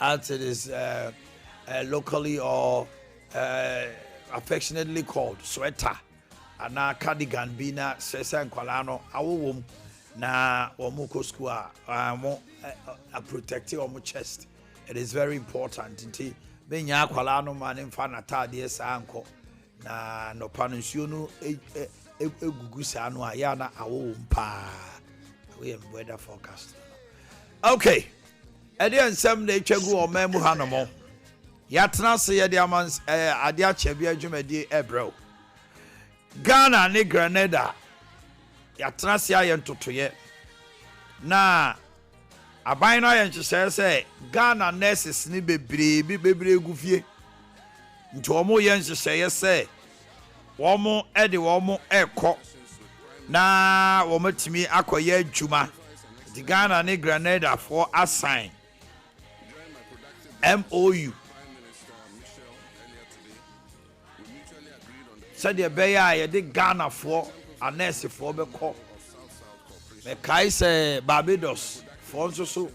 as it is locally or affectionately called sweater and a cardigan bina sesa nkwala awowom na womuko school a protecting omo chest. It is very important nti benya akwala no man mfa na tade sa anko na no panunsuo no egugu sa no aya na awowom pa we am weather forecast. Okay, ade ansem na etwagu o mamu hanomo yatena se ye de amans Ade Akye Abia dwumadi ebro Ghana ne Grenada yatena se aye ntotoye na aban na ye nkyese se Ghana nurses ni bebre gufie nti omo ye nkyese ye se womo ede womo ekọ na womo timi akoye adwuma the Ghana ne Grenada for assign MOU said the beya the Ghana for a nurse for be call me kai say Barbados for so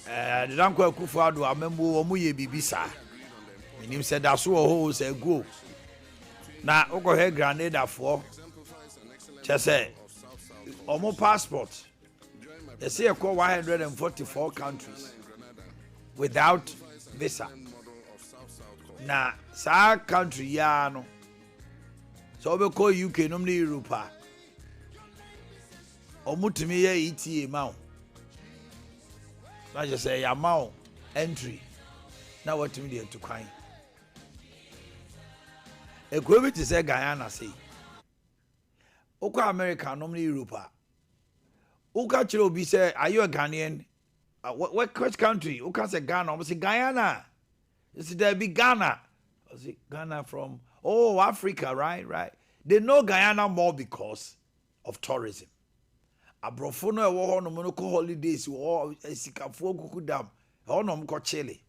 the danko Akufo-Addo amembo omo ye bibisa menim said that so ho say go na ogo he Grenada for say omo passport they say I call 144 countries without visa. Na sa country ya no. So we call UK no ni Europe. Omutimi ye ETA ma. Na just say ya ma entry. Na what me dey to kwan. E go be to say Guyana say. Okwa America no ni Europe. Uka chiro be say, are you a Ghanaian? Which country? Uka say Ghana. I say Guyana. You see, there be Ghana. I say Ghana from Africa, right. They know Guyana more because of tourism. Abrofono e wo no monoko holidays wo esikafuo kuku dam. Ho no mko Chile.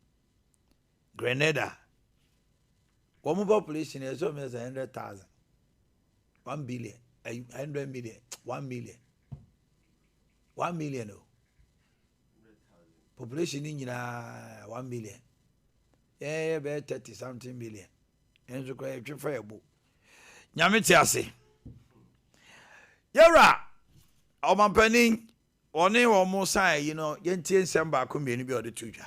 Grenada. One population is almost 100,000. 1 billion. 100 million. 1 million. 1 million. Population in 1 million. Yeah, be 30 something million. And so quite a fair book. Yamitiasi. Yara, Omanhene one or more side, Yentin Samba community or the tuja.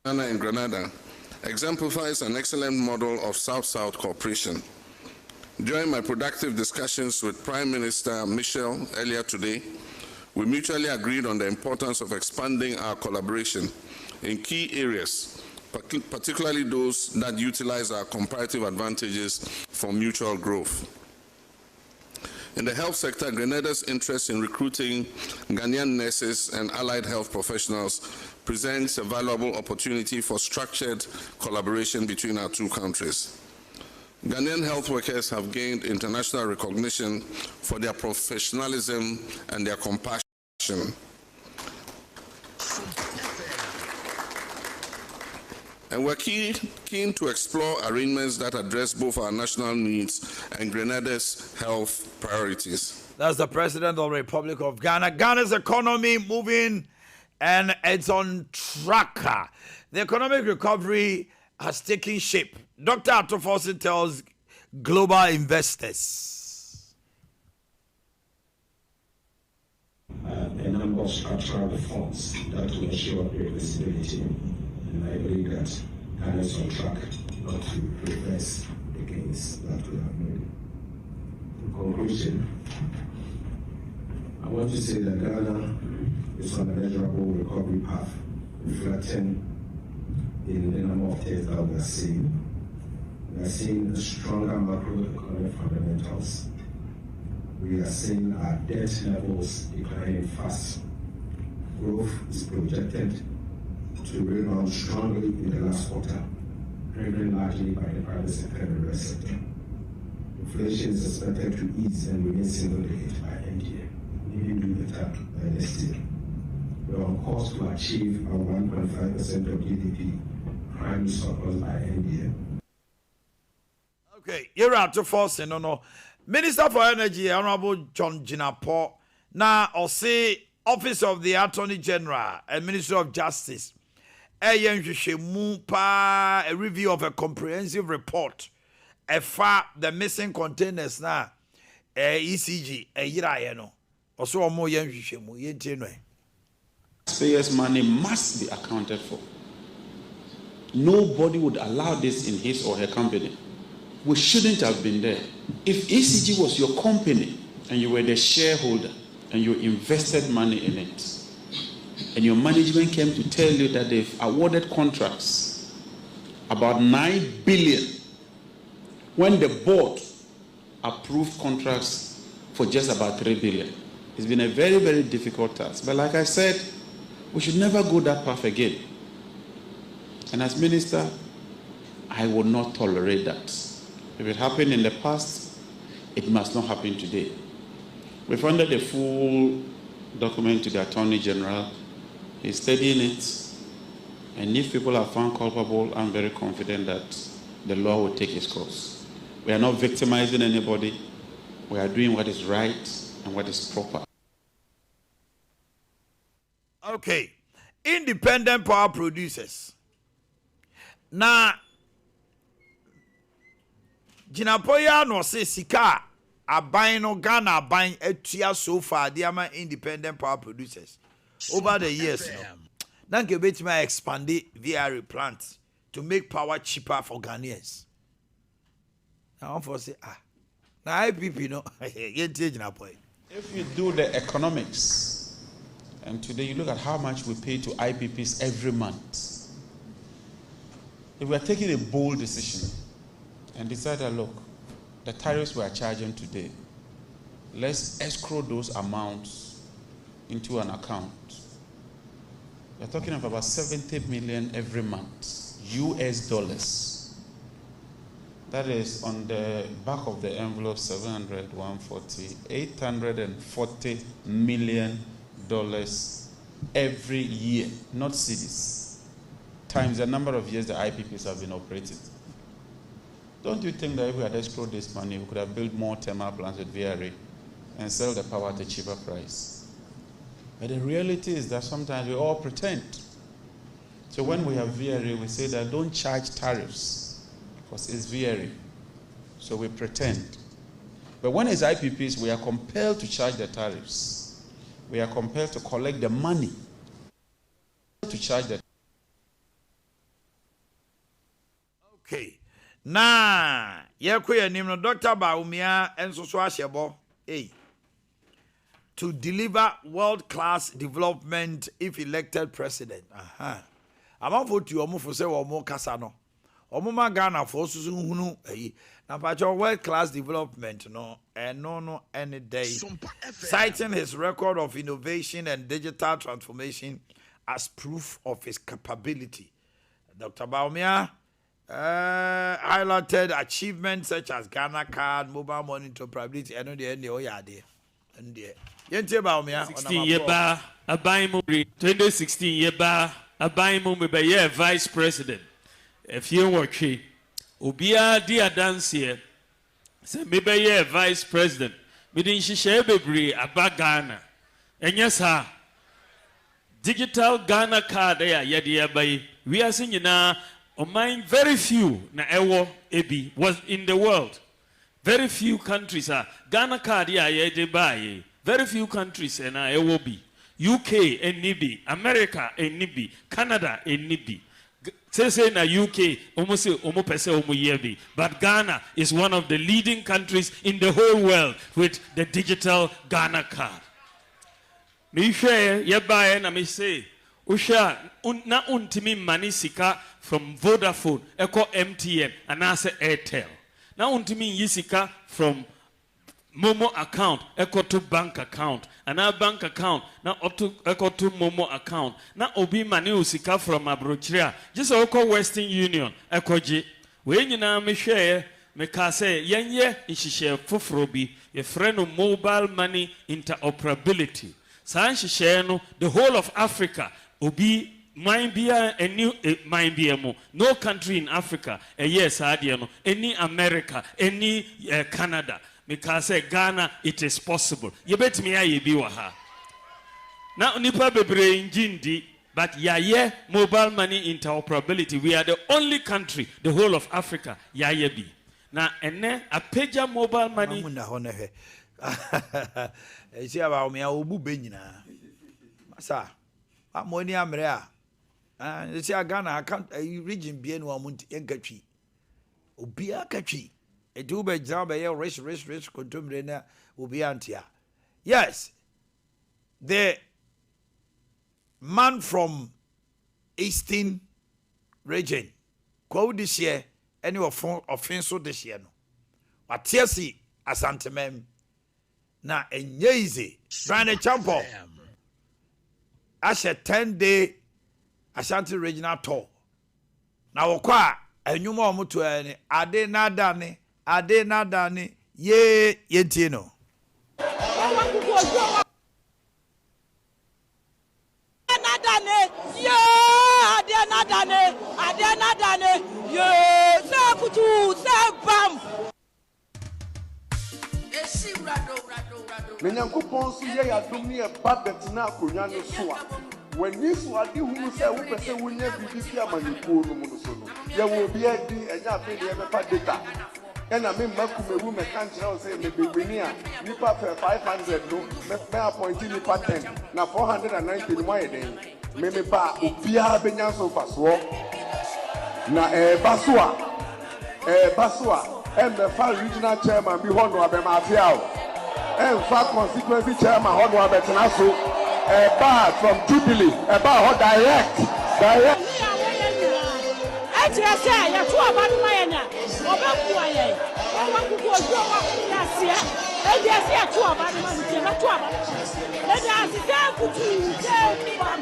Ghana and Grenada exemplifies an excellent model of South-South cooperation. During my productive discussions with Prime Minister Michel earlier today, we mutually agreed on the importance of expanding our collaboration in key areas, particularly those that utilize our comparative advantages for mutual growth. In the health sector, Grenada's interest in recruiting Ghanaian nurses and allied health professionals presents a valuable opportunity for structured collaboration between our two countries. Ghanaian health workers have gained international recognition for their professionalism and their compassion. And we're keen to explore arrangements that address both our national needs and Grenada's health priorities. That's the President of the Republic of Ghana. Ghana's economy moving and it's on track. The economic recovery has taken shape. Dr. Atofosi tells global investors. A number of structural reforms that will ensure irreversibility, and I believe that Ghana is on track not to reverse the gains that we have made. In conclusion, I want to say that Ghana is on a measurable recovery path, reflecting in the number of things that we are seeing. We are seeing stronger macroeconomic fundamentals. We are seeing our debt levels declining fast. Growth is projected to rebound strongly in the last quarter, driven largely by the private sector and the rest sector. Inflation is expected to ease and remain single-digit by end year, maybe do better by next year. We are on course to achieve our 1.5% of GDP primary surplus by end year. Okay, you're out to force, no. Minister for Energy, Honorable John Jinapo, now I'll say Office of the Attorney General and Ministry of Justice, a review of a comprehensive report, the missing containers now, ECG, also more taxpayers' money must be accounted for. Nobody would allow this in his or her company. We shouldn't have been there. If ECG was your company and you were the shareholder and you invested money in it, and your management came to tell you that they've awarded contracts about 9 billion when the board approved contracts for just about 3 billion. It's been a very, very difficult task. But like I said, we should never go that path again. And as minister, I will not tolerate that. If it happened in the past, it must not happen today. We've handed the full document to the Attorney General. He's studying it. And if people are found culpable, I'm very confident that the law will take its course. We are not victimizing anybody. We are doing what is right and what is proper. Okay. Independent power producers. Now, Jinapoya no se sika aban no Ghana aban etua so far they are independent power producers over the years. Now ke betima expand the VRE plant to make power cheaper for Ghanaians. Now for say now IPP no Jinapoya. If you do the economics, and today you look at how much we pay to IPPs every month. If we are taking a bold decision and decide that, look, the tariffs we are charging today, let's escrow those amounts into an account. We're talking of about 70 million every month, US dollars. That is on the back of the envelope, 700, 140, $840 million every year, not cedis, times the number of years the IPPs have been operating. Don't you think that if we had escrowed this money, we could have built more thermal plants with VRA and sell the power at a cheaper price? But the reality is that sometimes we all pretend. So when we have VRA, we say that don't charge tariffs because it's VRA. So we pretend. But when it's IPPs, we are compelled to charge the tariffs. We are compelled to collect the money to charge the. Okay. Nah, Yakuya Nimno Dr. Baumia and Sosuashebo, to deliver world-class development if elected president. I'm on vote you for say or more Casano. Omuma Ghana for Susunhunu, now world-class development, no, and no any day. Citing his record of innovation and digital transformation as proof of his capability. Dr. Baumia highlighted achievements such as Ghana card, mobile money interoperability, and the end and the 16 year ba aban 2016 year ba aban mu be vice president if you watch obia di adanse se me be vice president me din hihye bebre aba Ghana enye sa digital Ghana card ya yede abai we are seeing na Oman very few na ewo ebi was in the world. Very few countries are Ghana card ya yede baye. Very few countries and ewo bi. UK and nibi, America and nibi, Canada and nibi. Say na UK almost pese yebi. But Ghana is one of the leading countries in the whole world with the digital Ghana card. Me share yebaye na me say Usha na untimi mani sika from Vodafone, Echo MTN, and Ase Airtel. Na untimi yisika from Momo account, Echo to bank account, and our bank account, na Echo to Momo account. Na obi mani usika from Abrochria, just Echo Western Union, Echo J. When you na me share, me kase yenye ishishare fufrobi, ye friend of mobile money interoperability. San share no the whole of Africa. Obi mind be a new mind be no country in Africa yes any America any Canada because Ghana it is possible you bet me I be waha Now nipa bebre njindi, but yaye mobile money interoperability. We are the only country, the whole of Africa, yaye bi. Now ene a pager mobile money. See about me, I will be benina. Massa, I'm money amrea. You see, Ghana, I can't region be any one in country. Ubia country. A two by job, a race, contumbrena will be antia. Yes, the man from Eastern region, quote this year, any offense this year. But Tiasi, Asantemem. Na enyezi Brian Champo ashe 10-day Ashanti regional tour na wokwa enyuma omuto ene ade nadane ye yentie no ade nadane ye se kutu se bam Menyankopon so ye yadom ne eba betina akonya no so a wani so ade hunu se wo pese wonya bibi fi amaniko no mu no so no ye wo bi adi enya afi de bepa data ena me makumewu me kan kire o se me beweni a nipa 500 no me appoint nipa 10 na 490 ni mo ye den me ba obia benya so faso na basoa and the far regional chairman be hono abemafiao and far constituency chairman hono abetenaso bar from Jubilee ho direct I say ya to abanu mayenya obaku aye obaku ojo ya sia e dia sia to abanu ma na to abanu e dia sia kutu je bam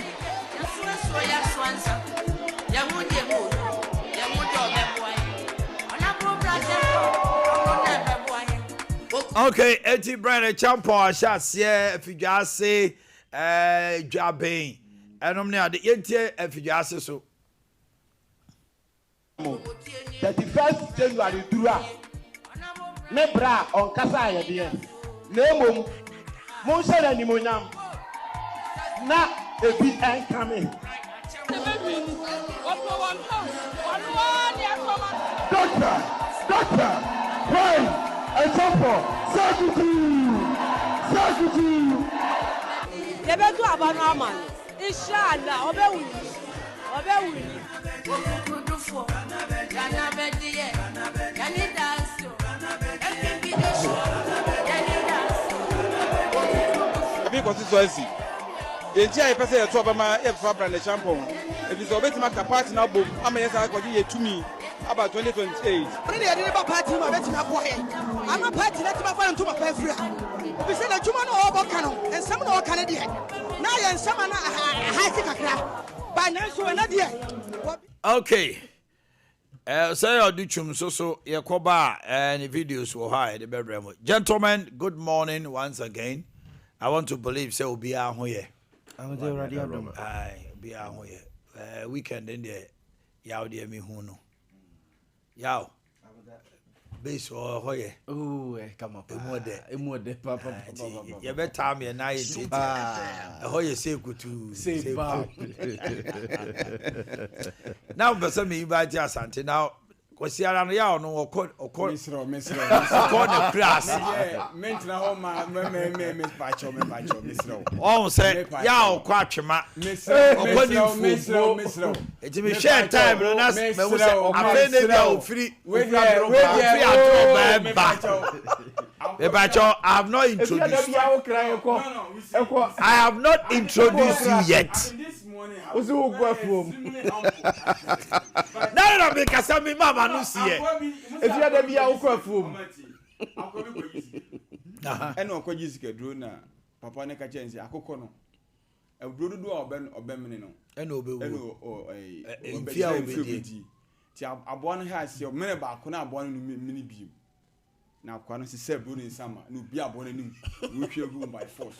so ya swansa ya muje obeboy ona problem okay eti Brian Champo ashasie afidwase dwaben enom ne ade yentie afidwase so 31st January dura me bra on kasa ayede na emom mo sere ni monyam na ebi enkame doctor pray and Sompa sakuti yebedu abanu aman inshallah obewuni constituency. The entire person to Obama Brian Champo. If it's already my party now, boom, I'm a to me about 2028. Party, I'm a party let my friend to my favorite. We said that you know about Canon and some of Canadian. Now and some by now, so another. Okay. Say I do chum so Yakoba and videos were high the bedroom. Gentlemen, good morning once again. I want to believe so be out here. Be out here. Weekend in there. Yaw dear me huno. Yaw. Base or hoye. Oh, come up. Papa. You better tell me a night. A hoye say good to say. Now, but some me by just anti now. Was here on Yaw no or corner class. Mental home, Oh, say Yaw quatchma. It's me share time and us. I have not introduced you. I have not introduced you yet. No, because some mama no see it. If you had be our perfume, and no quadjisica drona, Papa Necachensi, a cocono. A brood or Bemenino, and a fear a born has your men about Kona born in mini beam. Now, Quanos is said in summer, no be a born in which you go by force.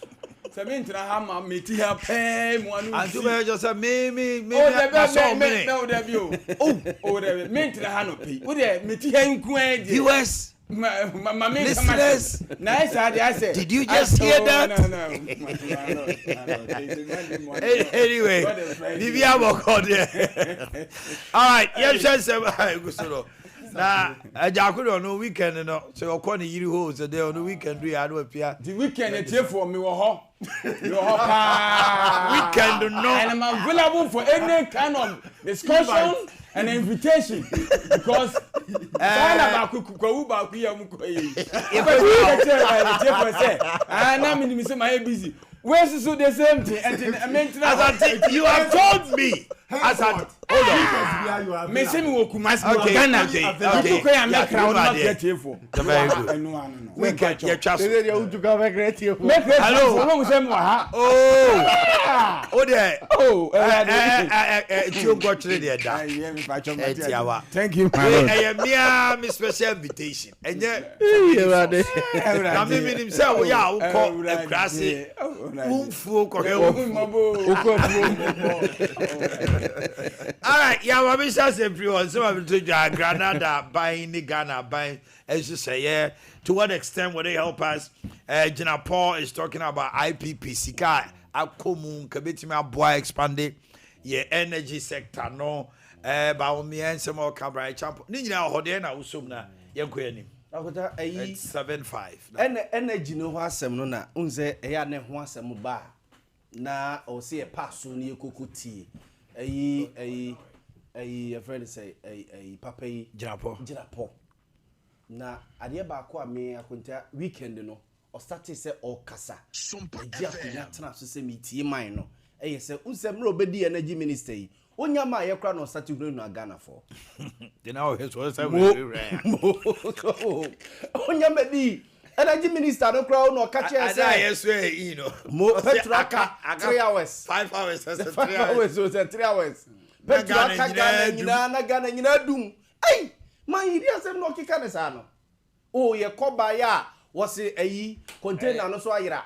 Seven to Hama, meet her pay one. And you may just say, maybe, no, debut. Oh, meant to the Hanopi. Would they meet him quaint? US. Listeners, did you just hear that? Anyway, Vivian all right, yes, na ajakudo no weekend no so okọ ni yiri ho so dey on the weekend we ado apia the weekend e tie for me wo ho weekend no and I'm available for any kind of discussion and invitation because sana ba kwawu ba ku ya mu ko yi e ko tie for say na me say my busy where's so the same thing and maintenance you have told me as hold on me say me wo Kumasi Ghana okay ko ya me crowd not get here for we get your chance you to go back right here hello wo say mo ha oh there you go to the da thank you me special invitation and na me nim say wo ya wo ko krase umfu ko he all right, yeah, what we say everyone. So I'm to Grenada buying the Ghana buying, as you say, yeah. To what extent will they help us? Gina Paul is talking about IPP. Sika, Akomun, Kabitime boy expanded, yeah, energy sector, no, but me and some more Cabra champ. Nina Hodena Usumna, Yankuanim. It's 7-5. Energy no wasem no na unze eya ne ho asem ba na o se e pass so ne kokuti. A friend say a papa Jirapo. Na ade ba ko ame akonta weekend no o start say o kasa. Sompa na tana so say metie man no. Say unsem no obedi energy minister yi. Onya ma ye kra no start gunu na Ghana for. They now his was very rare. Onya medi energy minister no kra no ka che say yes we you know. Mo petraka 3 hours. 5 hours. 5 hours so 3 hours. Petraka Ghana nyina dum. Ai man yi asem no kika ne sa no. Oh ye koba ya was a container no so ayira.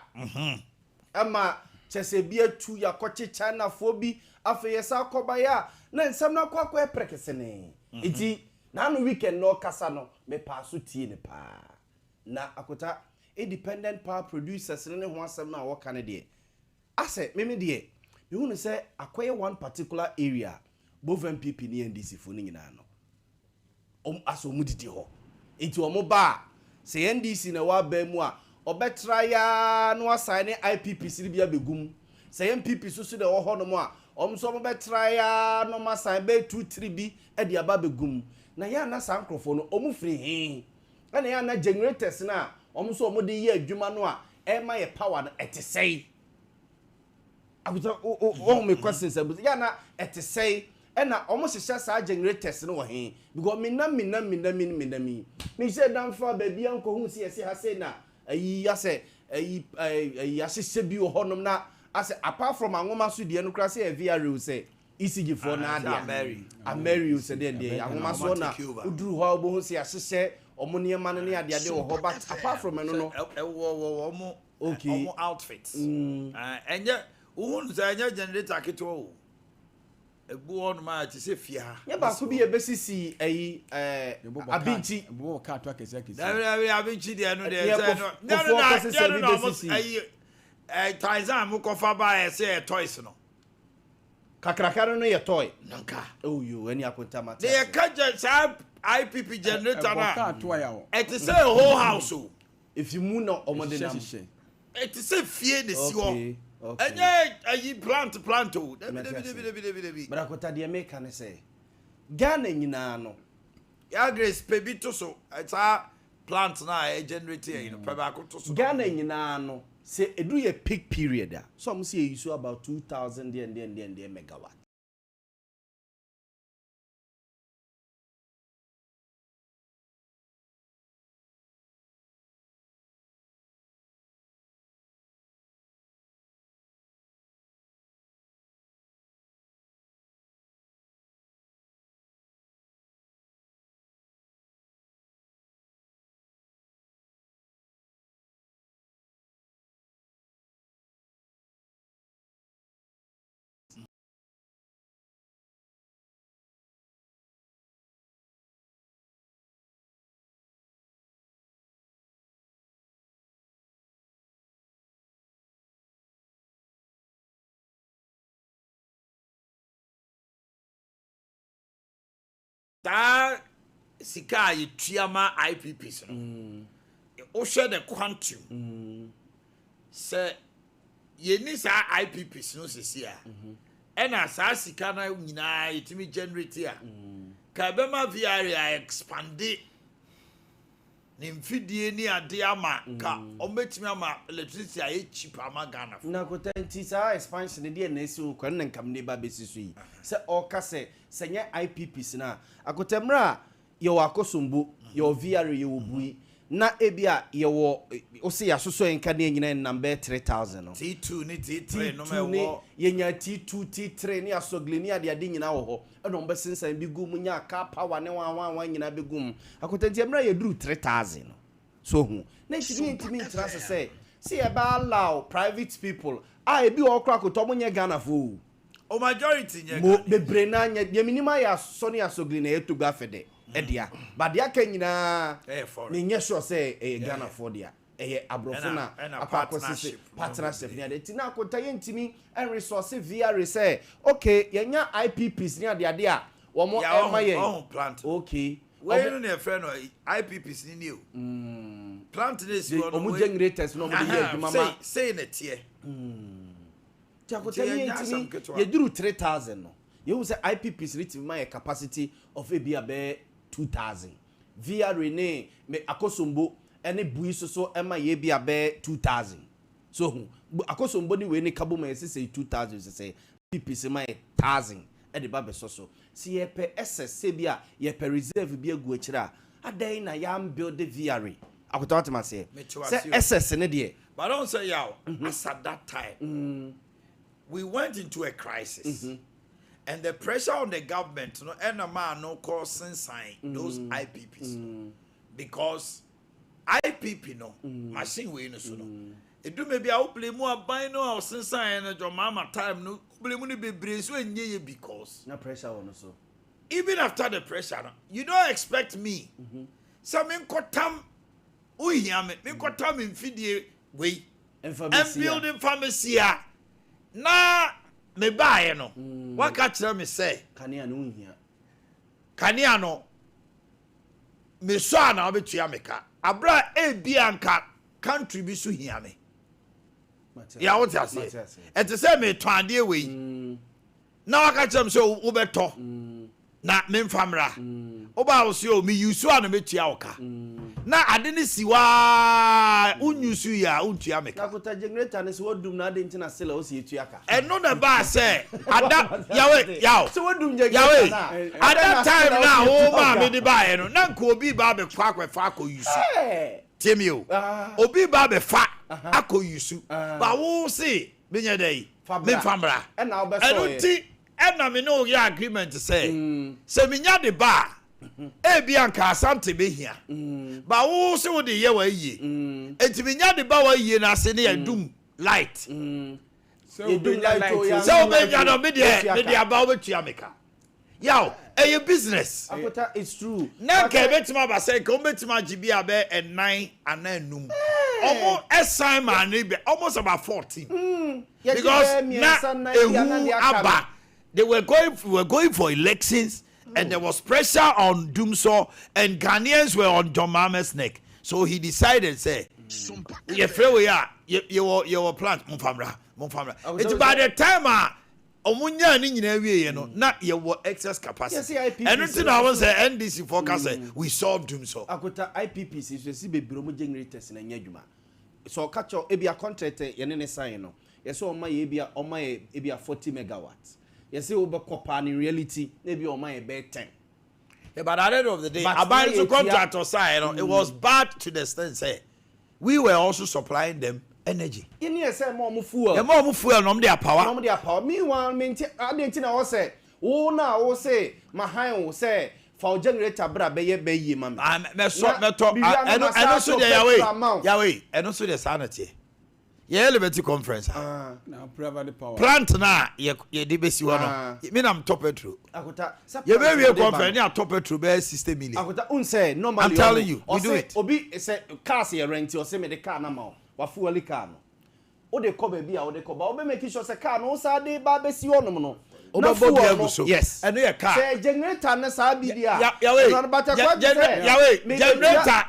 Ama chese bia tu ya koche China fobi afa yesa koba ya na nsem na kwakwa eprekesene. Iti na no weekend no kasa no me pass tie ne pa. Na akota independent power producers ne ho asem na wo kan de. Ase meme de me hu say akoye one particular area both MPP ni NDC fo ni nyina no. Aso mu didi ho. Enti omo ba se NDC na wa ba mu a obetra ya no assign IPP siri bia begum. Se MPP so de wo ho no mu a omso mo betra ya no ma sign be 2-3 bi e de aba begum. Na ya na sankrofo no omu firi he. Na ya na generators na omso omo de ye adwuma no a e ma ye power no etesei. Abuta o me questions abuta ya na etesei ena omo hyehyɛ saa generators no wɔ he because me say dan fa ba bia nko hu si ha say na ayi ase ayi ahyehyɛ bi wɔ hɔnom na ase apart from anwoma so de no kra say VRU say ECG for na ade Ameri say de anwoma so na uduru hɔ obo hu si ahyehyɛ omo niema no ne ade wɔ hɔ but apart from no no omo omo outfits enye wo say enye generator keto ebu on ma ti se fia ye ba ko bi e besisi ayi abinchi bo ka to akese abinchi de no de say no ayi Taizan mu ko fa ba e say toys no kakrakara no ye toy nanka oh you any akonta mata de ka sa IPP generator na it is a whole house if you mu no omode na it is a fie de si ho enye ayi plant o but akota de make an say Ghana nyina no ya grace pebi to so it's a plant na e generate you know pebi akoto so Ghana nyina no say edu ye peak period some say you about 2000 megawatt ta sika ye tuama IPPs no o share the quantum say ye ni sa IPPs no sisi a ena sa sika na nyina yetimi generate a ka be ma VR expand ni mfidie ni ade ama ka ometimi ama electricity a cheap ama Ghana na ko tanti sa expansion de na esi ko na nkam ne ba besiso yi se o ka se senye IPPs na akotamra ye wa akosombo ye VR ye obui na ebia ye wo o se ya soso enka na nyina number 3000 no T2 ni T3 no me wo ye nya T2 T3 ni asogle ni ade nyina wo ho e no mbe sensan bi gum nya ka power ne wan nyina be gum akotanti emra ye duru 3000 no so hu na ntimi ntrase say see e ba allow private people ebi o kra akoto mo nye Ghana fo o majority nye mo bebre na nye de minima ya so ne asogle na etuga fede edia but dia kan nyina me nye sure say Ghana for dia abrofo na akwakwosisi partnership ni ade tina akota ye ntimi and resource VR say okay yenya IPPs ni ade a wo mo emaye okay we no na friend no IPPs ni o plant this one o mu generators no mo de ye mama say na tie ti akota ye ntimi ye duru 3000 no you say IPPs reach my capacity of be 2000 VR ne me akosombo ene bui so ema ye bia be 2000 so hu akosombo ni we ne kabo ma say 2000 say PPC ma 1000 e de ba be so si ye pe SS bia ye pe reserve bia gu akira adan na yam build the VR akota what ma say SS ne de but don't say yaw as at that time we went into a crisis and the pressure on the government no enema no causing sign those IPPs because IPP no machine we no so no it do maybe I will play more buy no since sign no mama time no play money be brace so enye because na pressure on so even after the pressure no, you don't expect me so me kotam uhia me kotam mfidie we and building pharmacy na me buy no what catch me say kania no uhia kania no me so na obetua me ka abra ebianka country bi so hia me ya what you say et say me twande we na what catch me so wo beto na me mfamra oba wo so me use an metua wo ka na ade ne siwa unyusu ya untua me na kota generator ne so wadum na ade ntina sela o si etua ka eno na ba say ada yawe so wadum generator na at that time na o ma me di ba e no na nko obi ba be kwa akwefa akoyusu temi o obi ba be fa akoyusu ba wo se benye dey me famra e na obeso e na me no ya agreement say se me nya de ba e bia nka asante be hia ba wo se wo de ye wa yie enti me nya de ba wa yie na se ne ya dum light so you do light so be nya no me de aba wo betua meka yaw e business akota it's true na ka betima ba say ko betima gibia be 9 and 9 almost assign man almost about 14 because na ehu aba they were going for elections and there was pressure on Dumso and Ghanaians were on John Mahama's neck. So he decided, say, you were plant, Mufamra. It's by the time Omunya ni no na ye were excess capacity. And until I was NDC forecast we solved Dumso. Akota IPPs is see be bromo generators na nyadwuma. So catch your ebia contract ye ne sign no. Yes o ma ye ebia 40 megawatts. Yes, we be copa in reality, maybe on my bed 10. Yeah, but at the end of the day, about the contractor side, it was bad to the extent say we were also supplying them energy. In here, say more fuel. The more fuel, no their power. No their power. Meanwhile, I didn't know what say. Oh, now what say? My high will say for generator bra be mama. I also the Yahweh, and also the sanity. Yeah, Liberty conference. Now, provide the power. Plant na ye debesi wono. Me na top true. Akota. Ye be we conference na top true be 60 million. Akota unse normally. I'm telling you, we do it. Obi say cars ye rent or say me the car na ma. Wa fuel car no. O de ko be bia o de ko ba o be make sure say car no sa de ba be si wono no. yes. And your car. Say generator na sa bi dia.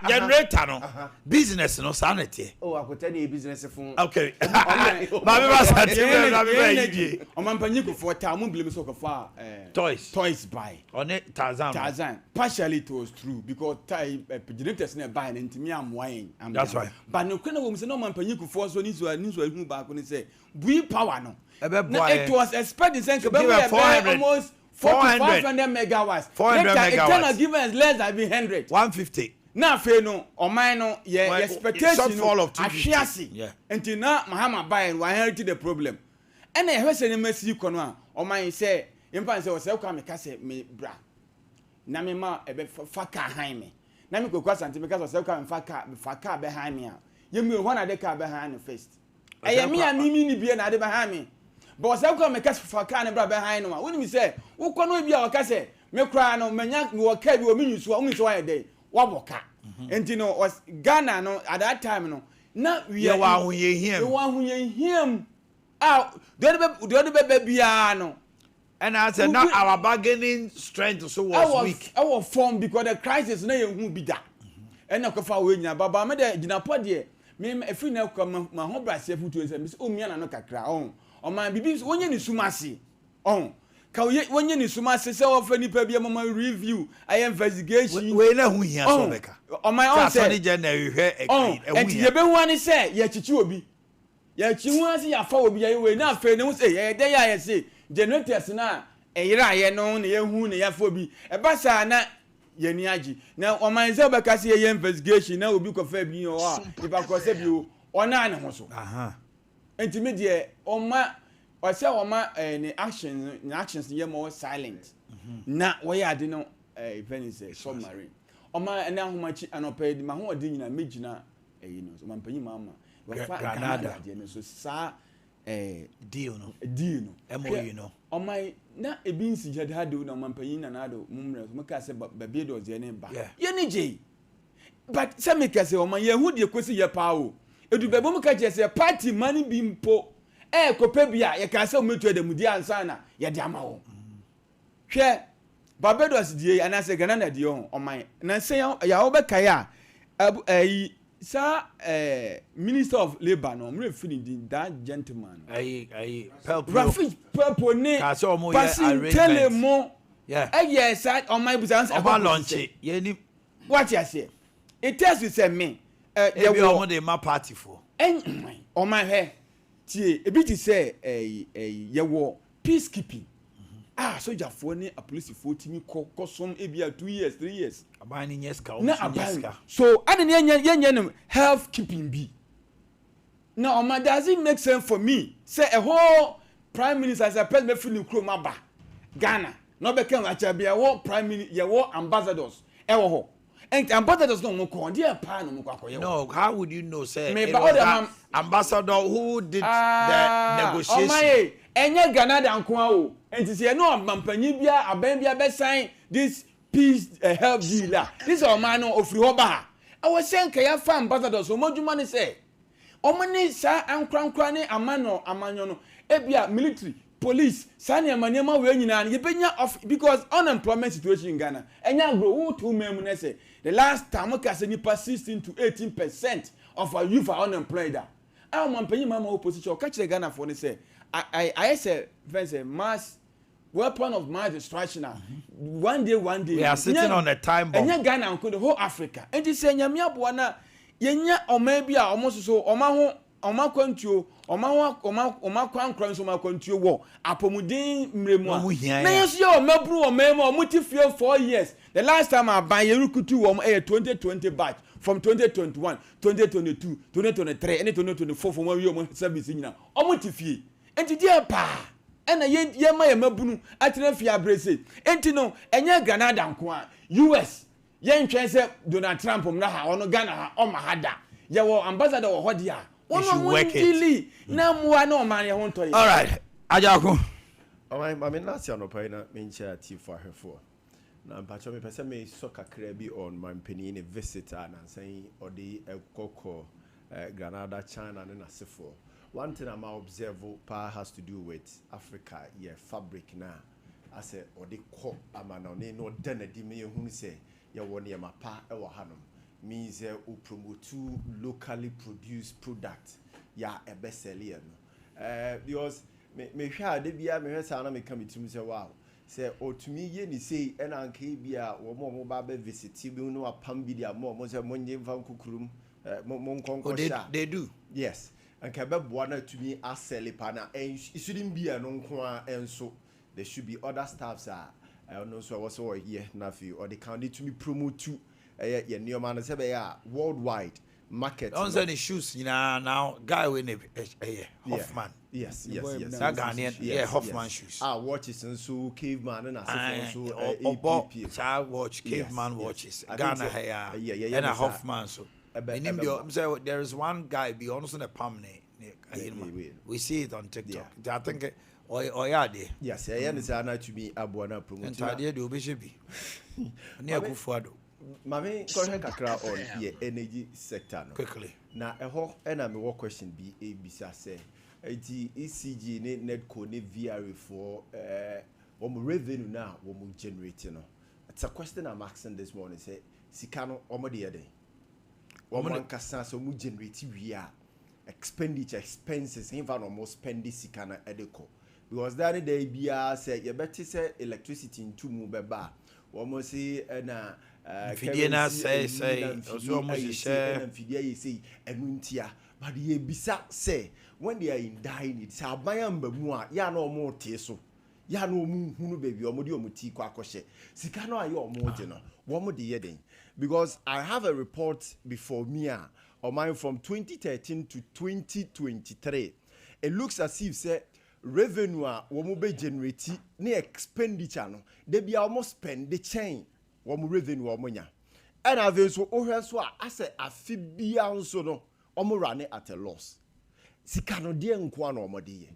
Generator no. Business no sanity. Oh, akota na business fun. Okay. Mama ba sanity na be Omanpanyiku for tamu blame so for toys buy. On it Tarzan. Partially it was true because generators na buy and me am wine. That's right. But no kana wo say no Omanpanyiku for so ni so hu ba ko ni say bui power no. It was expected to be almost 400 to 500 megawatts. 400 megawatts. It cannot give us less than 100. 150. Now, no, or mine, no, yeah, expectation shortfall of 250. Yeah. Until now, Mahama buy and inherited the problem. And I heard any message you can or mine say, in fact, I say, come and me bra. Namima, a bit faka behind me. Namiko question because I come faka behind me. You mean one of the car behind the face. I am me and me be another behind me. But I come and cast for can bra behind one. When we say, who can be our casse? Me cry no manyak no care you mean so only so a day. Waboka. And you know, was Ghana no at that time no. Now we are one who hear him. The one who hear him. Out. The other baby no. And I said, now our bargaining strength so was weak. Our form because the crisis no won't be that. And I can find way now. Baba me de gina podie. Me if you now come my home bra sef to say, Miss Omiana no kakra on. O man bibi wonye ni sumasi. On. Ka wonye ni sumasi say of any pa bia mama review, I investigation. We na hu hia so beka. On my own say. Say je na hwe again. And ye be hu ani say ye chichi obi. Ye chi hu asi ya fa obi ye we na afa ne hu say ye dey ya say generators na eyira ye no na ye hu na ya fa obi. E ba sa na ye ni agi. Na o man say beka say ye investigation na obi ko fa bi o a. If I say bi o ona na ho so. Aha. Enti me de o ma o say o ma ni actions ye more silent. Na we ya de no even say submarine. O ma na ho machi anopa di ma ho odi nyina megina no so man panyi mama. Granada so sa deal no MOU no o my na ebi nsi je da do na man panyi na na do mumre so meka say ba be do je ne ba ye ni je but say me ka say o man ye hu de kwesi ye pa o edu be bom ka je say party mani bi mpo kopa bia ye ka say o metu da mudi ansa na ye de ama wo hwe Barbados die ana say Grenada die o man na say ya wo be kai a Minister of Labor no I'm feeling that gentleman purple ne passing telemo yes on my business about launch what you say it tells you say me you want the party for on my hair tie e bit say ye wo peacekeeping soldier for ni a police for timi ko some ebia 2 years 3 years abani nyeska so ade ne health keeping be now does it make sense for me say a whole prime minister as a president feel kro maba Ghana no be kan acha bia wo prime minister ye wo ambassadors e wo ho and ambassadors no mo ko dia pa no mo ko ye no how would you know say ambassador who did the negotiation my enye Ghana nko a o enti se no mampanyi bia aban bia be sign this peace help deal this o man no ofri ho ba I was saying kaya fa ambassadors o moduma ne say o mani sa ankrankra ne amano amanyo no ebia military police sani amanyema we nyina ye benya of because unemployment situation in Ghana enya grow wo to mem ne say the last time ka say nipa 16 to 18% of our youth are unemployed a man panyi mama opposition o ka kire Ghana for ne say I say mass weapon of mass destruction. One day we are sitting on a time bomb. Enya Ghana and the whole Africa. And this say nyame aboana yenya o maybe almost so oma kwantuo oma kwankran so ma kwantuo wo apomudin mremu na yeso ye o mabru o memo o mutifie 4 years. The last time I buy yerukutu wo 2020 batch from 2021 2022 2023 and 2024 from where we service nyina o mutifie enti dia pa ena ye ma ye mabunu atena fia brese enti no enye Grenada nko a US ye ntwen se Donald Trump na ha ono Ghana ha o ma hada ye wo ambassador wo hodi a ono wondili na muwa na o man ye ho ntoye all right ajako mama na sia no pai na mencha tifo ahwefo na mpacho me pese me so kakra bi on my penny visitor na san odi ekoko Grenada China ne nasefo one thing I'm observing has to do with Africa. Yeah, fabric now. I say or the co amano no dene di me who say ya one ya mapa e wa hanom means who promote locally produced product ya e best seller no because me hwa de bia me hwesa na me ka metum say wow say otumi ye ni say e na nka bia wo mo ba be visit bi no apam bi dia mo say mo nyi mfa nkukurum mo nkonko sha they do yes and ka be boa na tumi asell pa na it shouldn't be no nko a enso. There should be other staffs I don't know so also here nafi or they can need to be promote to yeah new man say worldwide market. On any shoes now guy with Hoffman. Yes. That Ghanaian Hoffman shoes. Watches and so caveman and also child watch caveman watches. Ghana and a Hoffman so. There is one guy be honest on a palm we see it on TikTok. I think yes, I understand to be Abuana promote. And idea do be. Near Kufuado. Mammy, kakra on the energy sector. Quickly. Now, a whole enemy war question be a bisa say. ECG net code VR for revenue now, woman generating. It's a question I'm asking this morning. Say, Sikano Omodi Ade. Woman Cassan so mu generate VR expenditure expenses, in fact, almost spend this Sikana Edeco. Because that day be say you better say electricity in two move bar. Almost say na Fidena say almost share and Fidia say enuntia. But ye bisa say when they are in dying it's a bayam bemua ya no more teso. Ya no hunu baby or modi omuti kwa kwashe. Sikano ayo omojeno. Womo de yeden. Because I have a report before me on mine from 2013 to 2023. It looks as if say revenue womu be generate ni expenditure no they be almost spend the chain womu revenue omunya and have so ohwe so a say afibia nso no omu run at a loss sika no de nko na omode ye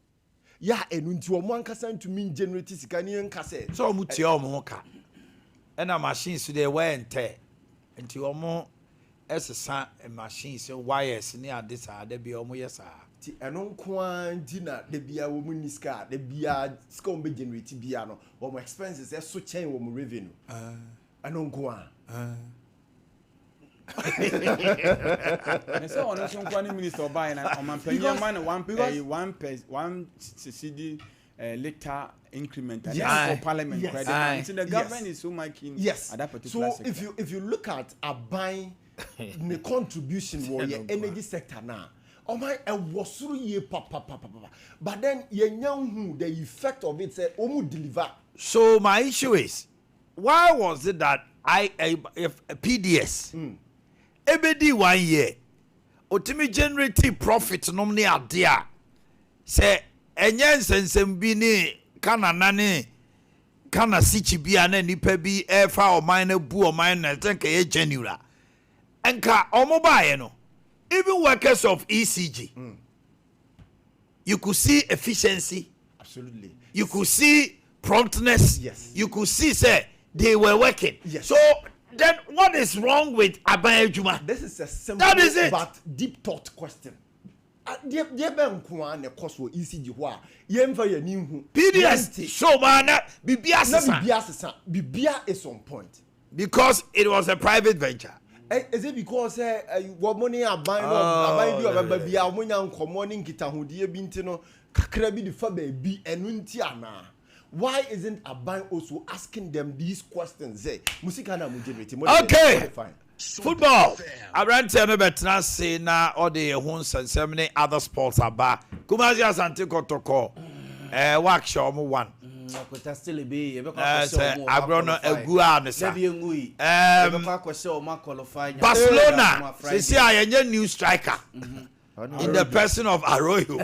ya enu nti omu ankasa ntumi generate sika ni nka say so omu tie omu ka and a machines they wear and tear nti omu esesa machines wires ni adisa de be omu yesa ti eno kwanti na de bia wo mu niska de bia ska on be generate bia no wo mo expenses e so chain wo mo revenue eno kwa so on so kwani minister buy na on man penye man one cedi later increment for parliament credit so the government is so making at that particular sector. So if you look at a buying the contribution for your energy sector now oh my was through ye papa but then ye who the effect of it say omu deliver. So my issue is why was it that if PDS ebedi 1 year otimi generate profit nomni adia say enye nsensem bi ni kana nane kana sichi bia na nipa bi efa o man na bu o man na think e genuine enka omo bae no. Even workers of ECG, you could see efficiency. Absolutely. You could see promptness. Yes. You could see, say, they were working. Yes. So then what is wrong with Abaya Juma? This is a simple but deep thought question. ECG PDS so man Bibia is on point. Because it was a private venture. Is it because what money are buying or baby are when I'm commoning Kitahudi Bintino, Kakrabi the Fabe and Untiana? Why isn't a buying also asking them these questions? Say, Musikana Mujimiti. Okay, fine. Football. I ran to better say now all the homes and so many other sports are back. Kumazia Santiko Toko, workshop one. Agrono Eguanesa. Barcelona, see a new striker in the person of Arroyo.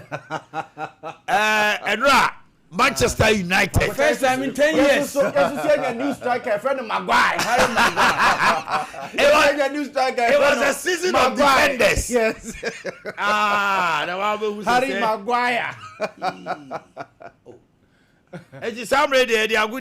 Manchester United. First time in 10 years. So a new striker, a friend of Maguire. Harry Maguire. It was a season of defenders. Yes. Harry Maguire. It is somebody they are good.